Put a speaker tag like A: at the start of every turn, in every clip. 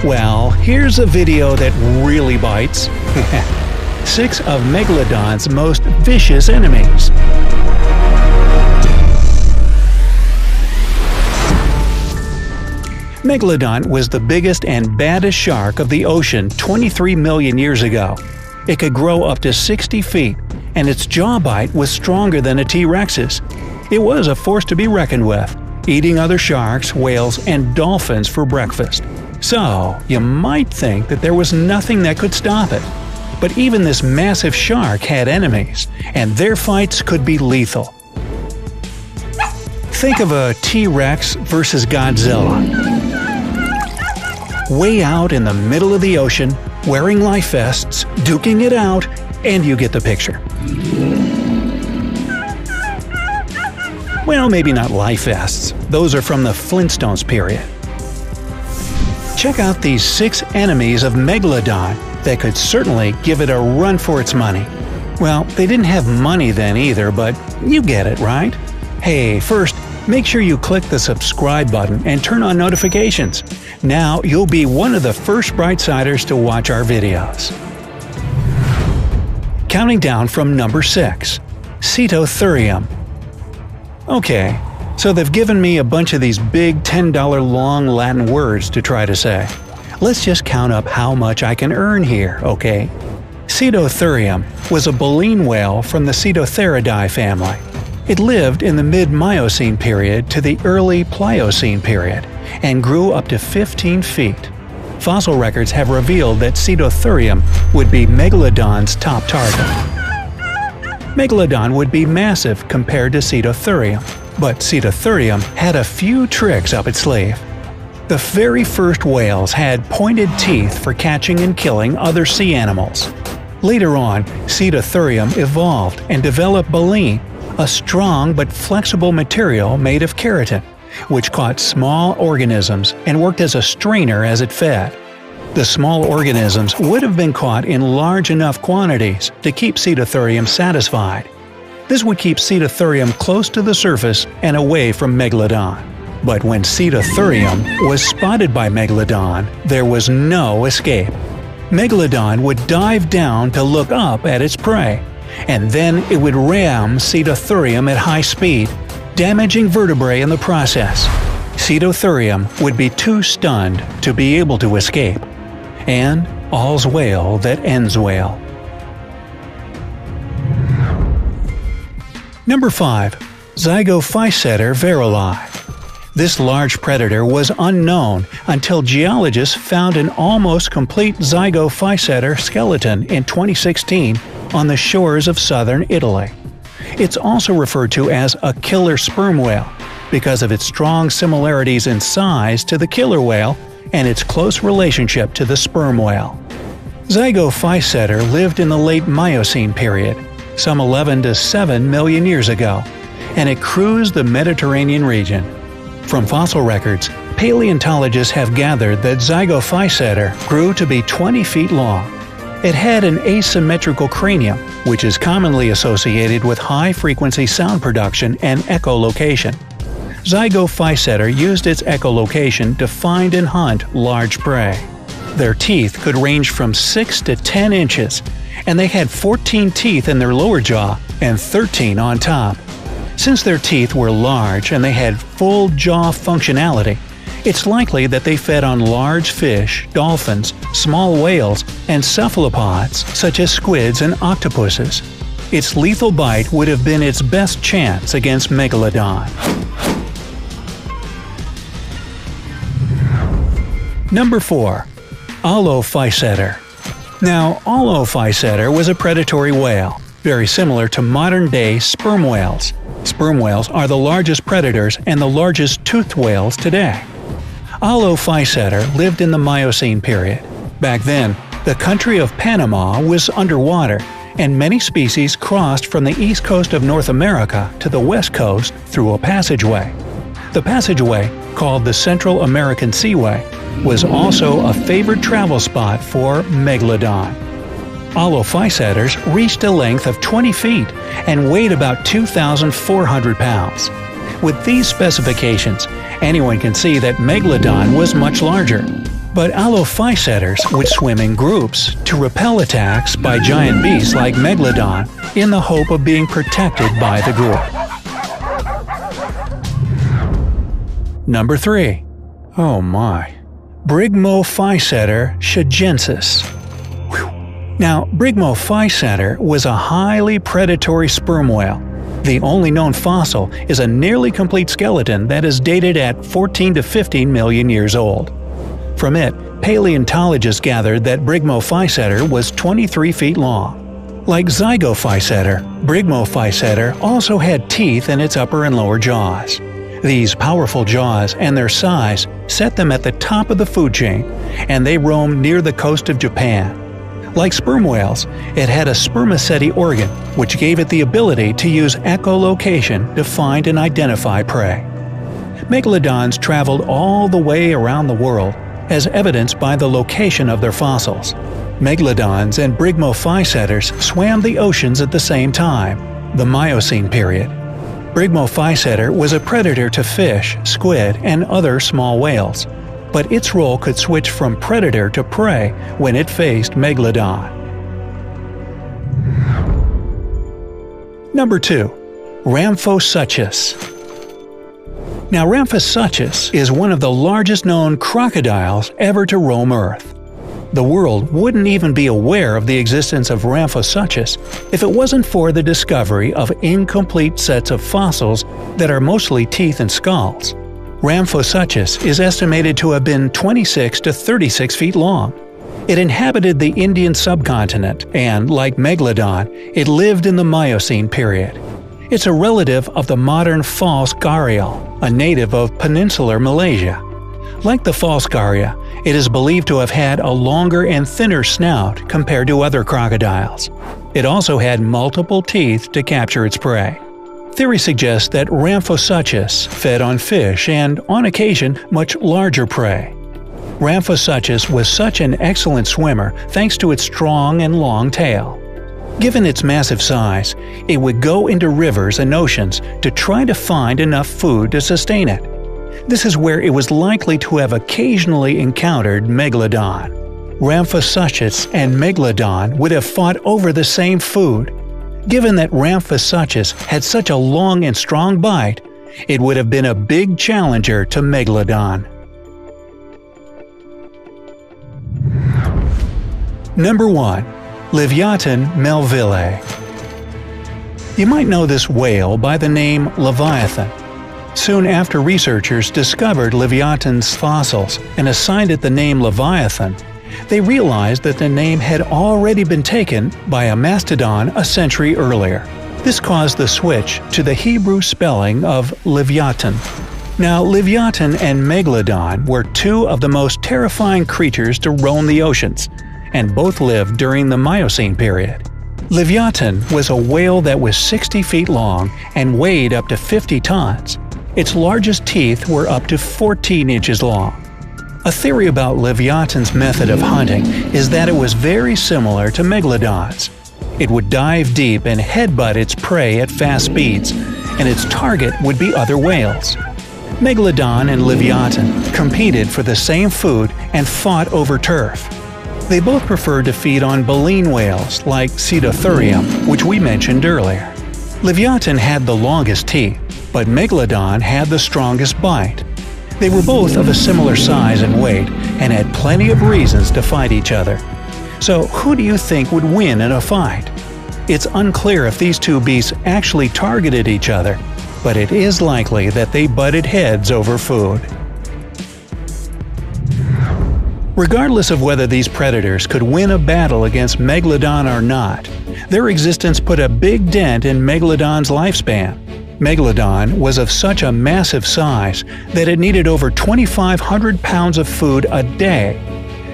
A: Well, here's a video that really bites. 6 of Megalodon's most vicious enemies. Megalodon was the biggest and baddest shark of the ocean 23 million years ago. It could grow up to 60 feet, and its jaw bite was stronger than a T-Rex's. It was a force to be reckoned with, eating other sharks, whales, and dolphins for breakfast. So, you might think that there was nothing that could stop it. But even this massive shark had enemies, and their fights could be lethal. Think of a T-Rex versus Godzilla. Way out in the middle of the ocean, wearing life vests, duking it out, and you get the picture. Well, maybe not life vests. Those are from the Flintstones period. Check out these 6 enemies of Megalodon that could certainly give it a run for its money. Well, they didn't have money then either, but you get it, right? Hey, first, make sure you click the subscribe button and turn on notifications. Now you'll be one of the first Brightsiders to watch our videos. Counting down from number 6. Cetothurium. Okay, so they've given me a bunch of these big $10 long Latin words to try to say. Let's just count up how much I can earn here, okay? Cetothurium was a baleen whale from the Cetotheridae family. It lived in the mid-Miocene period to the early Pliocene period and grew up to 15 feet. Fossil records have revealed that Cetothurium would be Megalodon's top target. Megalodon would be massive compared to Cetothurium, but Cetothurium had a few tricks up its sleeve. The very first whales had pointed teeth for catching and killing other sea animals. Later on, Cetothurium evolved and developed baleen, a strong but flexible material made of keratin, which caught small organisms and worked as a strainer as it fed. The small organisms would have been caught in large enough quantities to keep Cetothurium satisfied. This would keep Cetothurium close to the surface and away from Megalodon. But when Cetothurium was spotted by Megalodon, there was no escape. Megalodon would dive down to look up at its prey, and then it would ram Cetothurium at high speed, damaging vertebrae in the process. Cetothurium would be too stunned to be able to escape. And all's well that ends well. Number 5. Zygophyseter veroli. This large predator was unknown until geologists found an almost complete Zygophyseter skeleton in 2016 on the shores of southern Italy. It's also referred to as a killer sperm whale because of its strong similarities in size to the killer whale and its close relationship to the sperm whale. Zygophyseter lived in the late Miocene period, some 11 to 7 million years ago, and it cruised the Mediterranean region. From fossil records, paleontologists have gathered that Zygophyseter grew to be 20 feet long. It had an asymmetrical cranium, which is commonly associated with high-frequency sound production and echolocation. Zygophyseter used its echolocation to find and hunt large prey. Their teeth could range from 6 to 10 inches, and they had 14 teeth in their lower jaw and 13 on top. Since their teeth were large and they had full jaw functionality, it's likely that they fed on large fish, dolphins, small whales, and cephalopods such as squids and octopuses. Its lethal bite would have been its best chance against Megalodon. Number 4. Olophyseter. Now, Olophyseter was a predatory whale, very similar to modern-day sperm whales. Sperm whales are the largest predators and the largest toothed whales today. Olophyseter lived in the Miocene period. Back then, the country of Panama was underwater, and many species crossed from the east coast of North America to the west coast through a passageway. The passageway, called the Central American Seaway, was also a favored travel spot for Megalodon. Olophyseters reached a length of 20 feet and weighed about 2,400 pounds. With these specifications, anyone can see that Megalodon was much larger. But Alophyseters would swim in groups to repel attacks by giant beasts like Megalodon in the hope of being protected by the group. Number 3. Oh my. Brigmophyseter shagensis. Now, Brigmophyseter was a highly predatory sperm whale. The only known fossil is a nearly complete skeleton that is dated at 14 to 15 million years old. From it, paleontologists gathered that Brigmophyseter was 23 feet long. Like Zygophyseter, Brigmophyseter also had teeth in its upper and lower jaws. These powerful jaws and their size set them at the top of the food chain, and they roamed near the coast of Japan. Like sperm whales, it had a spermaceti organ, which gave it the ability to use echolocation to find and identify prey. Megalodons traveled all the way around the world, as evidenced by the location of their fossils. Megalodons and Brigmophyseters swam the oceans at the same time, the Miocene period. Brigmophyseter was a predator to fish, squid, and other small whales, but its role could switch from predator to prey when it faced Megalodon. Number 2. Ramphosuchus. Now, Ramphosuchus is one of the largest known crocodiles ever to roam Earth. The world wouldn't even be aware of the existence of Ramphosuchus if it wasn't for the discovery of incomplete sets of fossils that are mostly teeth and skulls. Ramphosuchus is estimated to have been 26 to 36 feet long. It inhabited the Indian subcontinent and, like Megalodon, it lived in the Miocene period. It's a relative of the modern false gharial, a native of peninsular Malaysia. Like the false gharial, it is believed to have had a longer and thinner snout compared to other crocodiles. It also had multiple teeth to capture its prey. Theory suggests that Ramphosuchus fed on fish and, on occasion, much larger prey. Ramphosuchus was such an excellent swimmer thanks to its strong and long tail. Given its massive size, it would go into rivers and oceans to try to find enough food to sustain it. This is where it was likely to have occasionally encountered Megalodon. Ramphosuchus and Megalodon would have fought over the same food. Given that Ramphosuchus had such a long and strong bite, it would have been a big challenger to Megalodon. Number 1. Livyatan melville. You might know this whale by the name Leviathan. Soon after researchers discovered Leviathan's fossils and assigned it the name Leviathan, they realized that the name had already been taken by a mastodon a century earlier. This caused the switch to the Hebrew spelling of Leviathan. Now, Leviathan and Megalodon were two of the most terrifying creatures to roam the oceans, and both lived during the Miocene period. Leviathan was a whale that was 60 feet long and weighed up to 50 tons. Its largest teeth were up to 14 inches long. A theory about Leviathan's method of hunting is that it was very similar to Megalodon's. It would dive deep and headbutt its prey at fast speeds, and its target would be other whales. Megalodon and Leviathan competed for the same food and fought over turf. They both preferred to feed on baleen whales like Cetothurium, which we mentioned earlier. Leviathan had the longest teeth, but Megalodon had the strongest bite. They were both of a similar size and weight and had plenty of reasons to fight each other. So who do you think would win in a fight? It's unclear if these two beasts actually targeted each other, but it is likely that they butted heads over food. Regardless of whether these predators could win a battle against Megalodon or not, their existence put a big dent in Megalodon's lifespan. Megalodon was of such a massive size that it needed over 2,500 pounds of food a day.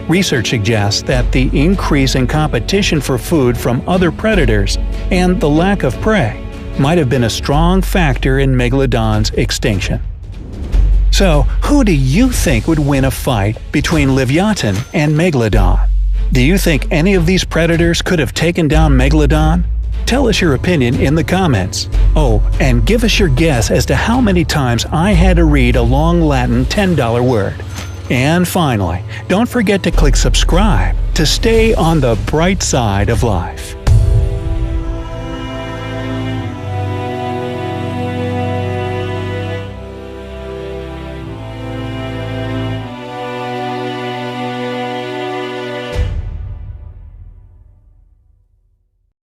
A: Research suggests that the increase in competition for food from other predators and the lack of prey might have been a strong factor in Megalodon's extinction. So, who do you think would win a fight between Leviathan and Megalodon? Do you think any of these predators could have taken down Megalodon? Tell us your opinion in the comments. Oh, and give us your guess as to how many times I had to read a long Latin $10 word. And finally, don't forget to click subscribe to stay on the bright side of life.